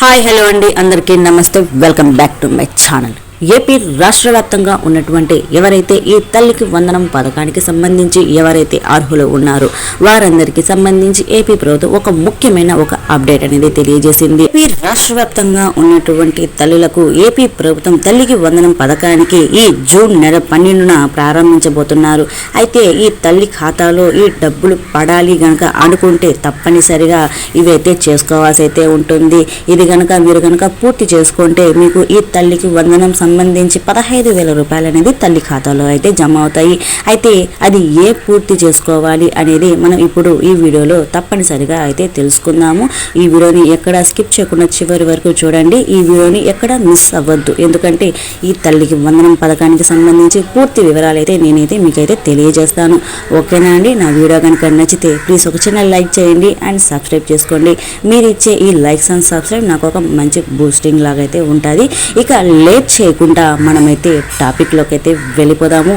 Hi hello అండి, అందరికీ నమస్తే. Welcome back to my channel. AP రాష్ట్ర వ్యాప్తంగా ఉన్నటువంటి ఎవరైతే ఈ తల్లికి వందనం పథకానికి సంబంధించి ఎవరైతే అర్హులు ఉన్నారో వారందరికీ సంబంధించి ఏపీ ప్రభుత్వం ఒక ముఖ్యమైన ఒక అప్డేట్ అనేది తెలియజేసింది. ఏపీ రాష్ట్ర వ్యాప్తంగా ఉన్నటువంటి తల్లులకు ఏపీ ప్రభుత్వం తల్లికి వందనం పథకానికి ఈ జూన్ నెల 12న ప్రారంభించబోతున్నారు. అయితే ఈ తల్లి ఖాతాలో ఈ డబ్బులు పడాలి గనక అనుకుంటే తప్పనిసరిగా ఇవైతే చేసుకోవాల్సి అయితే ఉంటుంది. ఇది గనక మీరు గనక పూర్తి చేసుకుంటే మీకు ఈ తల్లికి వందనం సంబంధించి 15,000 రూపాయలు అనేది తల్లి ఖాతాలో అయితే జమ అవుతాయి. అయితే అది పూర్తి చేసుకోవాలి అనేది మనం ఇప్పుడు ఈ వీడియోలో తప్పనిసరిగా అయితే తెలుసుకుందాము. ఈ వీడియోని ఎక్కడ స్కిప్ చేయకుండా చివరి వరకు చూడండి. ఈ వీడియోని ఎక్కడ మిస్ అవ్వద్దు, ఎందుకంటే ఈ తల్లికి వందనం పథకానికి సంబంధించి పూర్తి వివరాలు అయితే నేనైతే మీకైతే తెలియజేస్తాను. ఓకేనా అండి? నా వీడియో కనుక నచ్చితే ప్లీజ్ ఒక చిన్న లైక్ చేయండి అండ్ సబ్స్క్రైబ్ చేసుకోండి. మీరు ఇచ్చే ఈ లైక్స్ అండ్ సబ్స్క్రైబ్ నాకు ఒక మంచి బూస్టింగ్ లాగా అయితే ఉంటుంది. ఇక లేట్ చేయకుండా మనమైతే టాపిక్లోకి అయితే వెళ్ళిపోదాము.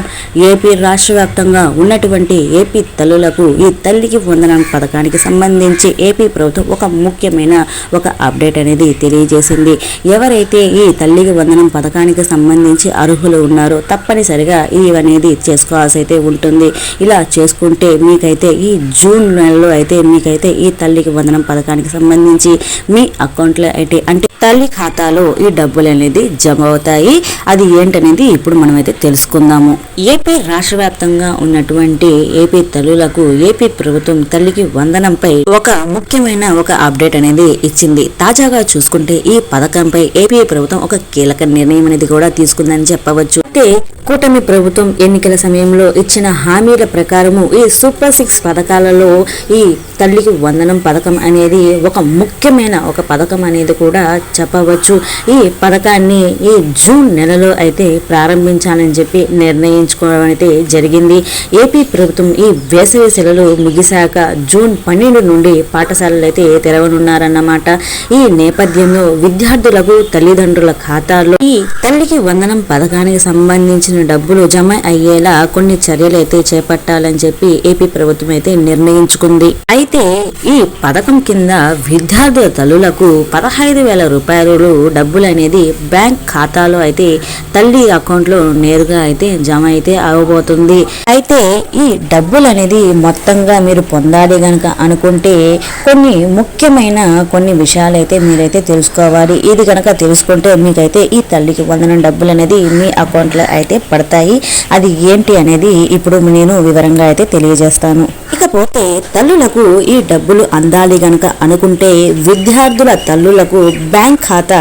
ఏపీ రాష్ట్ర వ్యాప్తంగా ఉన్నటువంటి ఏపీ తల్లులకు ఈ తల్లికి వందనం పథకానికి సంబంధించి ఏపీ ప్రభుత్వం ఒక ముఖ్యమైన ఒక అప్డేట్ అనేది తెలియజేసింది. ఎవరైతే ఈ తల్లికి వందనం పథకానికి సంబంధించి అర్హులు ఉన్నారో తప్పనిసరిగా ఇవనేది చేసుకోవాల్సి అయితే ఉంటుంది. ఇలా చేసుకుంటే మీకైతే ఈ జూన్ నెలలో అయితే మీకైతే ఈ తల్లికి వందనం పథకానికి సంబంధించి మీ అకౌంట్లో అయితే అంటే తల్లి ఖాతాలో ఈ డబ్బులు అనేది జమ అవుతాయి. అది ఏంటనేది ఇప్పుడు మనమైతే తెలుసుకుందాము. ఏపీ రాష్ట్ర వ్యాప్తంగా ఉన్నటువంటి ఏపీ తల్లులకు ఏపీ ప్రభుత్వం తల్లికి వందనంపై ఒక ముఖ్యమైన ఒక అప్డేట్ అనేది ఇచ్చింది. తాజాగా చూసుకుంటే ఈ పథకంపై ఏపీ ప్రభుత్వం ఒక కీలక నిర్ణయం అనేది కూడా తీసుకుందని చెప్పవచ్చు. అయితే కూటమి ప్రభుత్వం ఎన్నికల సమయంలో ఇచ్చిన హామీల ప్రకారము ఈ సూపర్ 6 పథకాలలో ఈ తల్లికి వందనం పథకం అనేది ఒక ముఖ్యమైన ఒక పథకం అనేది కూడా చెప్పవచ్చు. ఈ పథకాన్ని ఈ జూన్ నెలలో అయితే ప్రారంభించాలని చెప్పి నిర్ణయించుకోవడం అయితే జరిగింది. ఏపీ ప్రభుత్వం ఈ వేసవి సెలవులు ముగిశాక జూన్ 12 నుండి పాఠశాలలు అయితే తెరవనున్నారన్నమాట. ఈ నేపథ్యంలో విద్యార్థులకు తల్లిదండ్రుల ఖాతాల్లో ఈ తల్లికి వందనం పథకానికి సంబంధించిన డబ్బులు జమ అయ్యేలా కొన్ని చర్యలు అయితే చేపట్టాలని చెప్పి ఏపీ ప్రభుత్వం అయితే నిర్ణయించుకుంది. అయితే ఈ పథకం కింద విద్యార్థుల తల్లులకు 15,000 రూపాయలు డబ్బులు అనేది బ్యాంక్ ఖాతాలో అయితే తల్లి అకౌంట్ లో నేరుగా అయితే జమ అయితే అవబోతుంది. అయితే ఈ డబ్బులు అనేది మొత్తంగా మీరు పొందాలి గనక అనుకుంటే కొన్ని ముఖ్యమైన కొన్ని విషయాలు అయితే మీరైతే తెలుసుకోవాలి. ఇది కనుక తెలుసుకుంటే మీకైతే ఈ తల్లికి వందనం డబ్బులు అనేది మీ అకౌంట్ లో అయితే పడతాయి. అది ఏంటి అనేది ఇప్పుడు నేను వివరంగా అయితే తెలియజేస్తాను. ఇకపోతే తల్లులకు ఈ డబ్బులు అందాలి గనక అనుకుంటే విద్యార్థుల తల్లులకు బ్యాంక్ ఖాతా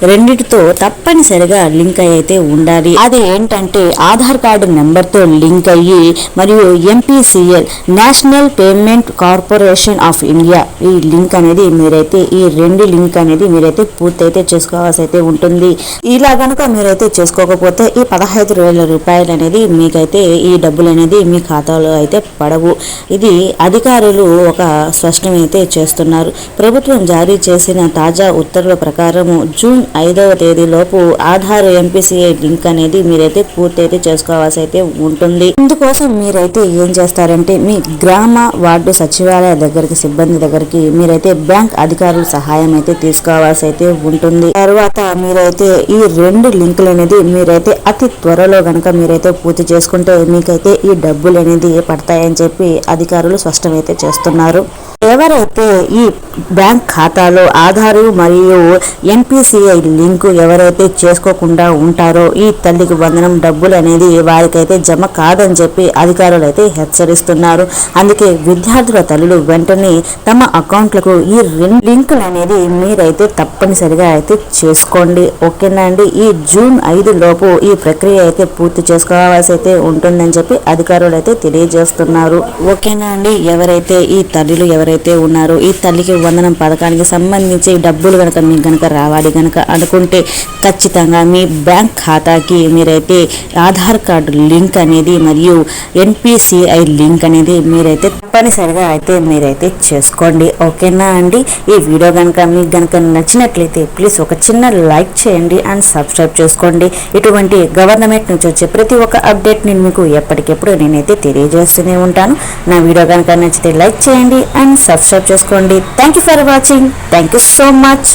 రెండిటితో తప్పనిసరిగా లింక్ అయితే ఉండాలి. అది ఏంటంటే ఆధార్ కార్డు నెంబర్ తో లింక్ అయ్యి మరియు MPCL national payment corporation of India ఈ లింక్ అనేది మీరైతే ఈ రెండు లింక్ అనేది మీరైతే పూర్తి అయితే చేసుకోవాల్సి అయితే ఉంటుంది. ఇలా గనక మీరైతే చేసుకోకపోతే ఈ 15,000 రూపాయలు అనేది మీకైతే ఈ డబ్బులు అనేది మీ ఖాతాలో అయితే పడవు. ఇది అధికారులు ఒక స్పష్టం అయితే చేస్తున్నారు. ప్రభుత్వం జారీ చేసిన తాజా ఉత్తర్వుల ప్రకారము జూన్ 5వ తేదీలోపు ఆధార్ ఎంపీసీఐ లింక్ అనేది మీరైతే పూర్తి అయితే చేసుకోవాల్సి అయితే ఉంటుంది. ఇందుకోసం మీరైతే ఏం చేస్తారంటే మీ గ్రామ వార్డు సచివాలయ దగ్గరికి సిబ్బంది దగ్గరికి మీరైతే బ్యాంక్ అధికారుల సహాయం అయితే తీసుకోవాల్సి అయితే ఉంటుంది. తర్వాత మీరైతే ఈ రెండు లింకులు అనేది మీరైతే అతి త్వరలో గనక మీరైతే పూర్తి చేసుకుంటే మీకైతే ఈ డబ్బులు అనేది పడతాయని చెప్పి అధికారులు స్పష్టమైతే చేస్తున్నారు. ఎవరైతే ఈ బ్యాంక్ ఖాతాలో ఆధారు మరియు ఎన్పిసిఐ లింకు ఎవరైతే చేసుకోకుండా ఉంటారో ఈ తల్లికి వందనం డబ్బులు అనేది వారికైతే జమ కాదని చెప్పి అధికారులు అయితే హెచ్చరిస్తున్నారు. అందుకే విద్యార్థుల తల్లులు వెంటనే తమ అకౌంట్లకు ఈ రెండు లింకులు అనేది మీరైతే తప్పనిసరిగా అయితే చేసుకోండి. ఓకేనా అండి? ఈ జూన్ 5 లోపు ఈ ప్రక్రియ అయితే పూర్తి చేసుకోవాల్సి అయితే ఉంటుందని చెప్పి అధికారులు అయితే తెలియజేస్తున్నారు. ఓకేనా అండి? ఎవరైతే ఈ తల్లులు ఎవరైతే ఉన్నారో ఈ తల్లికి వందనం పథకానికి సంబంధించి డబ్బులు కనుక మీకు కనుక రావాలి కనుక అనుకుంటే ఖచ్చితంగా మీ బ్యాంక్ ఖాతాకి మీరైతే ఆధార్ కార్డు లింక్ అనేది మరియు ఎన్పిసిఐ లింక్ అనేది మీరైతే తప్పనిసరిగా అయితే మీరైతే చేసుకోండి. ఓకేనా అండి? ఈ వీడియో కనుక మీకు కనుక నచ్చినట్లయితే ప్లీజ్ ఒక చిన్న లైక్ చేయండి అండ్ సబ్స్క్రైబ్ చేసుకోండి. ఇటువంటి గవర్నమెంట్ నుంచి వచ్చే ప్రతి ఒక్క అప్డేట్ నేను మీకు ఎప్పటికెప్పుడు నేనైతే తెలియజేస్తూనే ఉంటాను. నా వీడియో కనుక నచ్చితే లైక్ చేయండి అండ్ సబ్స్క్రైబ్ చేసుకోండి. Thank you for watching. Thank you so much.